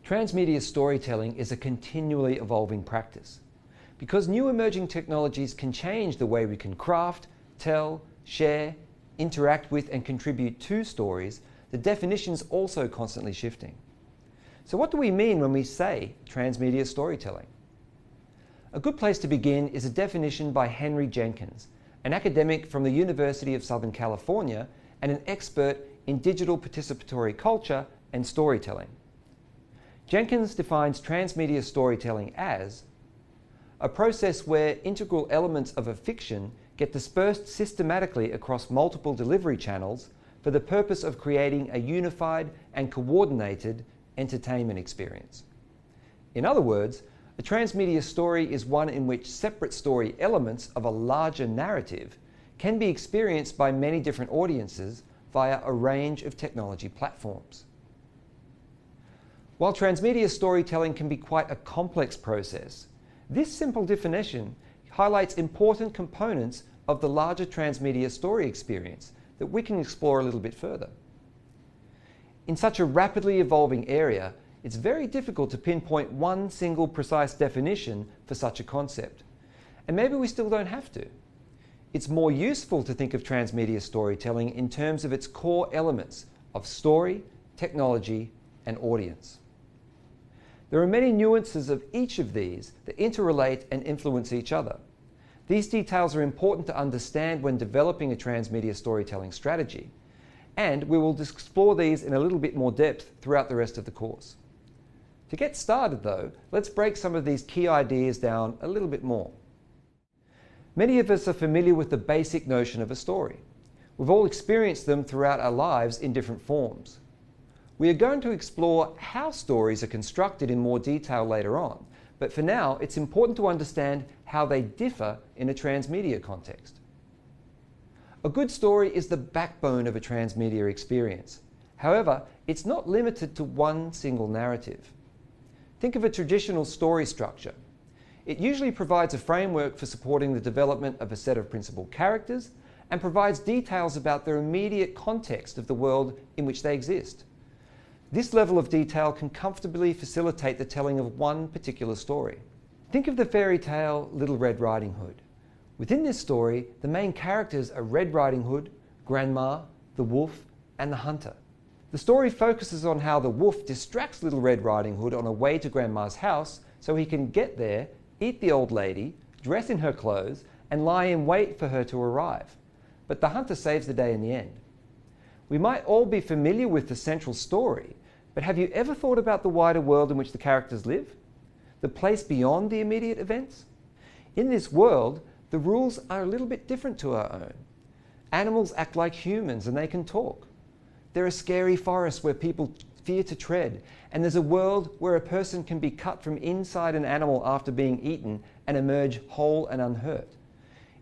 Transmedia storytelling is a continually evolving practice. Because new emerging technologies can change the way we can craft, tell, share, interact with and contribute to stories, the definition is also constantly shifting. So what do we mean when we say transmedia storytelling? A good place to begin is a definition by Henry Jenkins, an academic from the University of Southern California and an expert in digital participatory culture and storytelling. Jenkins defines transmedia storytelling as a process where integral elements of a fiction get dispersed systematically across multiple delivery channels for the purpose of creating a unified and coordinated entertainment experience. In other words, a transmedia story is one in which separate story elements of a larger narrative can be experienced by many different audiences via a range of technology platforms. While transmedia storytelling can be quite a complex process, this simple definition highlights important components of the larger transmedia story experience that we can explore a little bit further. In such a rapidly evolving area, it's very difficult to pinpoint one single precise definition for such a concept. And maybe we still don't have to. It's more useful to think of transmedia storytelling in terms of its core elements of story, technology, and audience. There are many nuances of each of these that interrelate and influence each other. These details are important to understand when developing a transmedia storytelling strategy, and we will explore these in a little bit more depth throughout the rest of the course. To get started though, let's break some of these key ideas down a little bit more. Many of us are familiar with the basic notion of a story. We've all experienced them throughout our lives in different forms. We are going to explore how stories are constructed in more detail later on, but for now it's important to understand how they differ in a transmedia context. A good story is the backbone of a transmedia experience. However, it's not limited to one single narrative. Think of a traditional story structure. It usually provides a framework for supporting the development of a set of principal characters and provides details about their immediate context of the world in which they exist. This level of detail can comfortably facilitate the telling of one particular story. Think of the fairy tale Little Red Riding Hood. Within this story, the main characters are Red Riding Hood, Grandma, the Wolf, and the Hunter. The story focuses on how the wolf distracts Little Red Riding Hood on a way to Grandma's house so he can get there, eat the old lady, dress in her clothes, and lie in wait for her to arrive. But the hunter saves the day in the end. We might all be familiar with the central story, but have you ever thought about the wider world in which the characters live? The place beyond the immediate events? In this world, the rules are a little bit different to our own. Animals act like humans and they can talk. There are scary forests where people fear to tread, and there's a world where a person can be cut from inside an animal after being eaten and emerge whole and unhurt.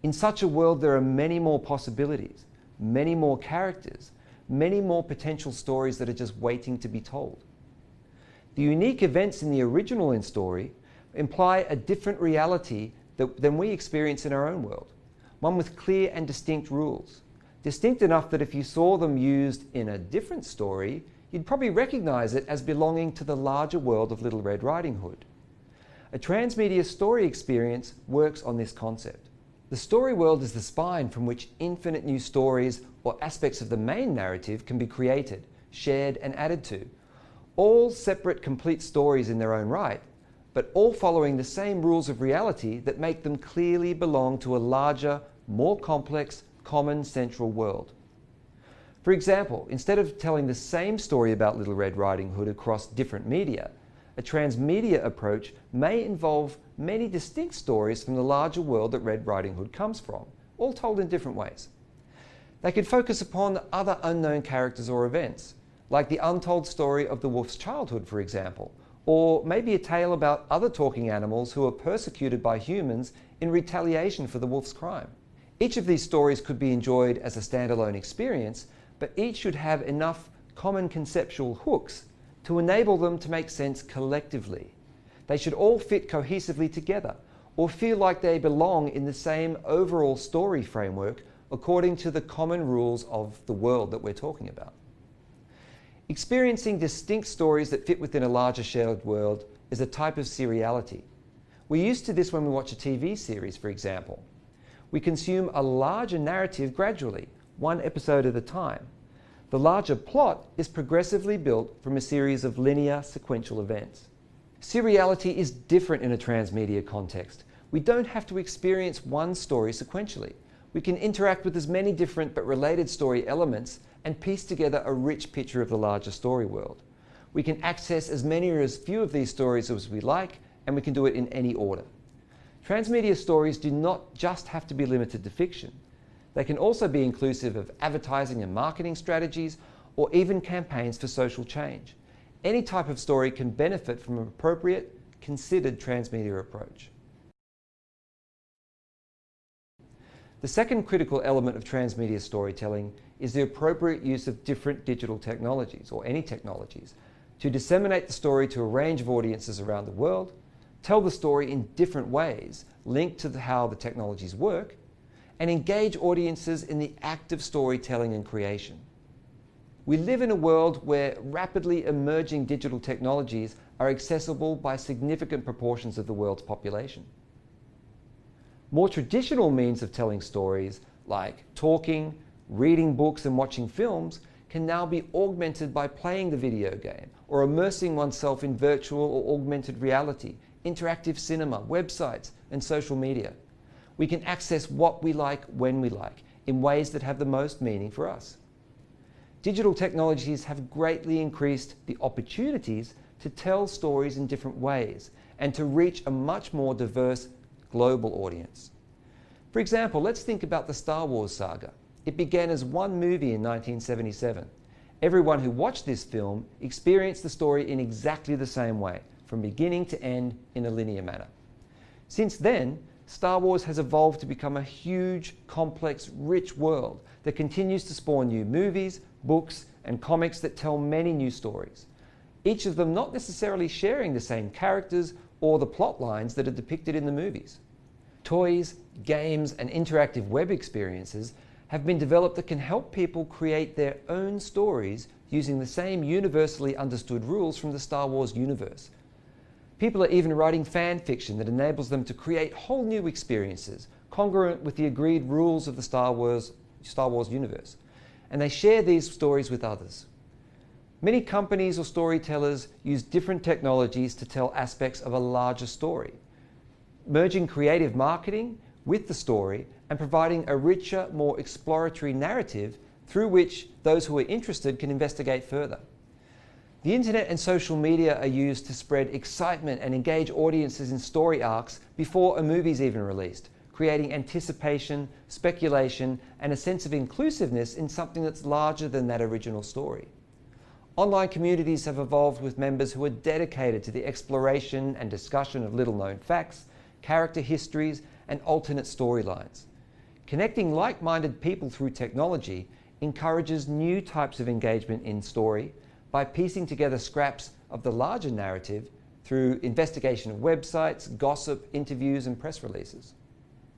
In such a world, there are many more possibilities, many more characters, many more potential stories that are just waiting to be told. The unique events in the original story imply a different reality than we experience in our own world, one with clear and distinct rules, distinct enough that if you saw them used in a different story, you'd probably recognize it as belonging to the larger world of Little Red Riding Hood. A transmedia story experience works on this concept. The story world is the spine from which infinite new stories or aspects of the main narrative can be created, shared, and added to. All separate, complete stories in their own right, but all following the same rules of reality that make them clearly belong to a larger, more complex, common central world. For example, instead of telling the same story about Little Red Riding Hood across different media, a transmedia approach may involve many distinct stories from the larger world that Red Riding Hood comes from, all told in different ways. They could focus upon other unknown characters or events, like the untold story of the wolf's childhood, for example, or maybe a tale about other talking animals who are persecuted by humans in retaliation for the wolf's crime. Each of these stories could be enjoyed as a standalone experience, but each should have enough common conceptual hooks to enable them to make sense collectively. They should all fit cohesively together, or feel like they belong in the same overall story framework according to the common rules of the world that we're talking about. Experiencing distinct stories that fit within a larger shared world is a type of seriality. We're used to this when we watch a TV series, for example. We consume a larger narrative gradually, one episode at a time. The larger plot is progressively built from a series of linear, sequential events. Seriality is different in a transmedia context. We don't have to experience one story sequentially. We can interact with as many different but related story elements and piece together a rich picture of the larger story world. We can access as many or as few of these stories as we like, and we can do it in any order. Transmedia stories do not just have to be limited to fiction. They can also be inclusive of advertising and marketing strategies, or even campaigns for social change. Any type of story can benefit from an appropriate, considered transmedia approach. The second critical element of transmedia storytelling is the appropriate use of different digital technologies, or any technologies, to disseminate the story to a range of audiences around the world, tell the story in different ways linked to how the technologies work, and engage audiences in the act of storytelling and creation. We live in a world where rapidly emerging digital technologies are accessible by significant proportions of the world's population. More traditional means of telling stories, like talking, reading books and watching films, can now be augmented by playing the video game or immersing oneself in virtual or augmented reality, interactive cinema, websites, and social media. We can access what we like when we like, in ways that have the most meaning for us. Digital technologies have greatly increased the opportunities to tell stories in different ways and to reach a much more diverse global audience. For example, let's think about the Star Wars saga. It began as one movie in 1977. Everyone who watched this film experienced the story in exactly the same way, from beginning to end in a linear manner. Since then, Star Wars has evolved to become a huge, complex, rich world that continues to spawn new movies, books, and comics that tell many new stories, each of them not necessarily sharing the same characters or the plot lines that are depicted in the movies. Toys, games, and interactive web experiences have been developed that can help people create their own stories using the same universally understood rules from the Star Wars universe. People are even writing fan fiction that enables them to create whole new experiences congruent with the agreed rules of the Star Wars universe, and they share these stories with others. Many companies or storytellers use different technologies to tell aspects of a larger story, merging creative marketing with the story and providing a richer, more exploratory narrative through which those who are interested can investigate further. The internet and social media are used to spread excitement and engage audiences in story arcs before a movie is even released, creating anticipation, speculation, and a sense of inclusiveness in something that's larger than that original story. Online communities have evolved with members who are dedicated to the exploration and discussion of little-known facts, character histories, and alternate storylines. Connecting like-minded people through technology encourages new types of engagement in story by piecing together scraps of the larger narrative through investigation of websites, gossip, interviews, and press releases.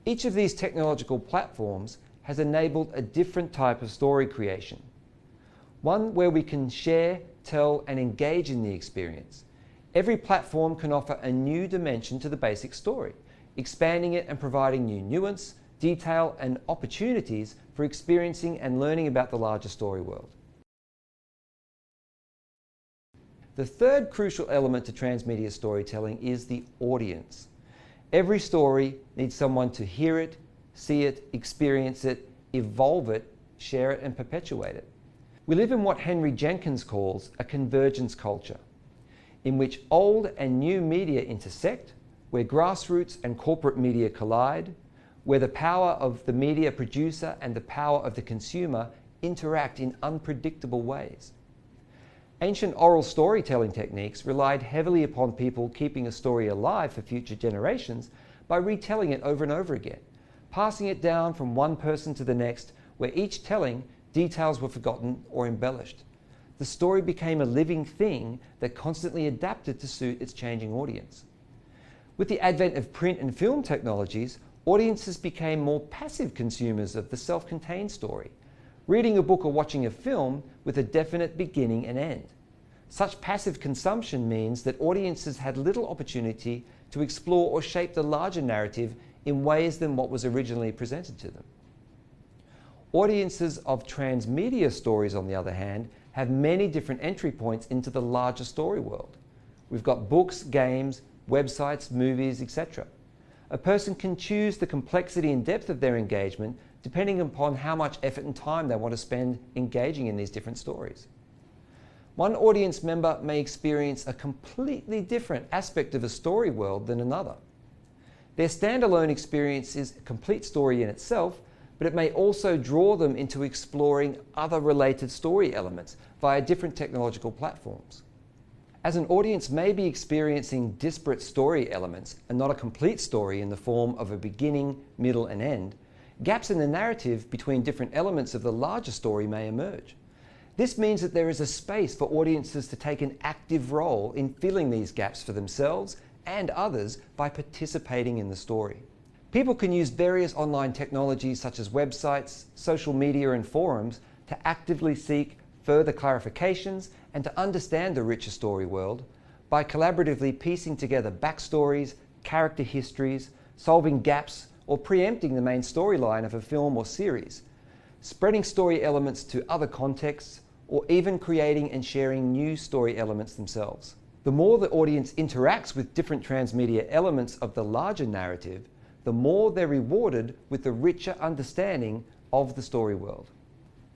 Each of these technological platforms has enabled a different type of story creation, one where we can share, tell, and engage in the experience. Every platform can offer a new dimension to the basic story, expanding it and providing new nuance, detail, and opportunities for experiencing and learning about the larger story world. The third crucial element to transmedia storytelling is the audience. Every story needs someone to hear it, see it, experience it, evolve it, share it, and perpetuate it. We live in what Henry Jenkins calls a convergence culture, in which old and new media intersect, where grassroots and corporate media collide, where the power of the media producer and the power of the consumer interact in unpredictable ways. Ancient oral storytelling techniques relied heavily upon people keeping a story alive for future generations by retelling it over and over again, passing it down from one person to the next, where each telling details were forgotten or embellished. The story became a living thing that constantly adapted to suit its changing audience. With the advent of print and film technologies, audiences became more passive consumers of the self-contained story, reading a book or watching a film with a definite beginning and end. Such passive consumption means that audiences had little opportunity to explore or shape the larger narrative in ways than what was originally presented to them. Audiences of transmedia stories, on the other hand, have many different entry points into the larger story world. We've got books, games, websites, movies, etc. A person can choose the complexity and depth of their engagement depending upon how much effort and time they want to spend engaging in these different stories. One audience member may experience a completely different aspect of a story world than another. Their standalone experience is a complete story in itself, but it may also draw them into exploring other related story elements via different technological platforms. As an audience may be experiencing disparate story elements and not a complete story in the form of a beginning, middle, and end, gaps in the narrative between different elements of the larger story may emerge. This means that there is a space for audiences to take an active role in filling these gaps for themselves and others by participating in the story. People can use various online technologies such as websites, social media, and forums to actively seek further clarifications and to understand the richer story world by collaboratively piecing together backstories, character histories, solving gaps, or preempting the main storyline of a film or series, spreading story elements to other contexts, or even creating and sharing new story elements themselves. The more the audience interacts with different transmedia elements of the larger narrative, the more they're rewarded with the richer understanding of the story world.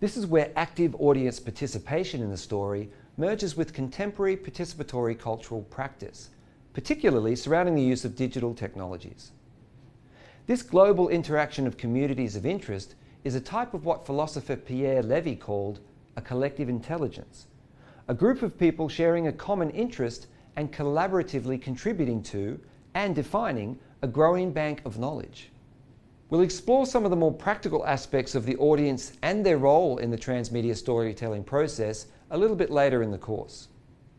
This is where active audience participation in the story merges with contemporary participatory cultural practice, particularly surrounding the use of digital technologies. This global interaction of communities of interest is a type of what philosopher Pierre Levy called a collective intelligence, a group of people sharing a common interest and collaboratively contributing to and defining a growing bank of knowledge. We'll explore some of the more practical aspects of the audience and their role in the transmedia storytelling process a little bit later in the course.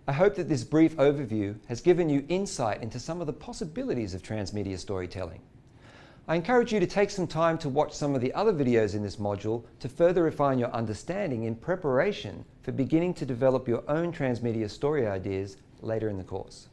I hope that this brief overview has given you insight into some of the possibilities of transmedia storytelling. I encourage you to take some time to watch some of the other videos in this module to further refine your understanding in preparation for beginning to develop your own transmedia story ideas later in the course.